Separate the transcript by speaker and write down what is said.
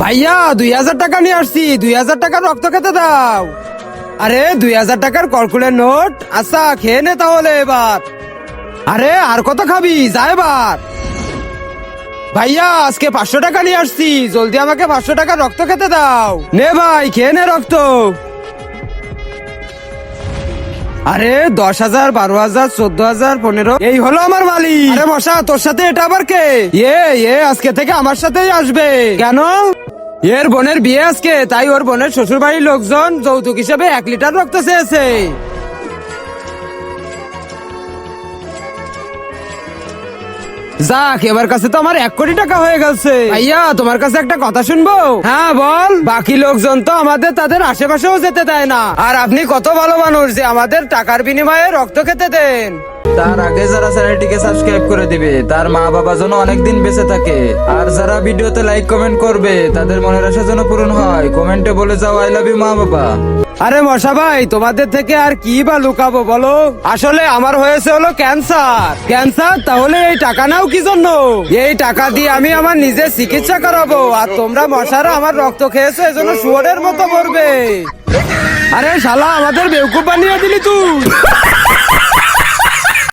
Speaker 1: ভাইয়া 2000 টাকা নিয়ে আসছি, 2000 টাকার রক্ত খেতে দাও। আরে 2000 টাকার কলকুলের নোট, আচ্ছা খেয়ে নে তাহলে এবার। আরে আর কত খাবি, যা এবার। ভাইয়া আজকে 500 টাকা নিয়ে আসছি, জলদি আমাকে 500 টাকার রক্ত খেতে দাও। নে ভাই খেয়ে নে রক্ত। আরে 10,000, 12,000, 14,000, 15, এই হলো আমার মালিক। আরে মশা, তোর সাথে এটা আবার কে? আজকে থেকে আমার সাথেই আসবে। কেন? এর বোনের বিয়ে আজকে, তাই ওর বোনের শ্বশুর বাড়ির লোকজন যৌতুক হিসেবে 1 লিটার রক্ত চেয়েছে। যাক, এবার কাছে তো আমার 1 কোটি টাকা হয়ে গেছে। ভাইয়া তোমার কাছে একটা কথা শুনবো? হ্যাঁ বল। বাকি লোকজন তো আমাদের তাদের আশেপাশেও যেতে দেয় না, আর আপনি কত ভালো মানুষ যে আমাদের টাকার বিনিময়ে রক্ত খেতে দেন।
Speaker 2: তার আগে যারা চ্যানেলটিকে সাবস্ক্রাইব করে দিবে তার মা বাবা যেন অনেকদিন বেঁচে থাকে, আর যারা ভিডিওতে লাইক কমেন্ট করবে তাদের মনের আশা যেন পূরণ হয়। কমেন্টে বলে যাও আই লাভ ইউ মা বাবা।
Speaker 1: আরে মশা ভাই, তোমাদের থেকে আর কি বা লুকাবো বলো? আসলে আমার হয়েছে হলো ক্যান্সার। তাহলে এই টাকা নাও কি জন্য? এই টাকা দিয়ে আমি আমার নিজের চিকিৎসা করাবো, আর তোমরা মশারা আমার রক্ত খেয়েছো, এজন্য শুয়োরের মতো মরবে। আরে শালা, আমাদের বেউকুফ বানিয়ে দিলি তুই।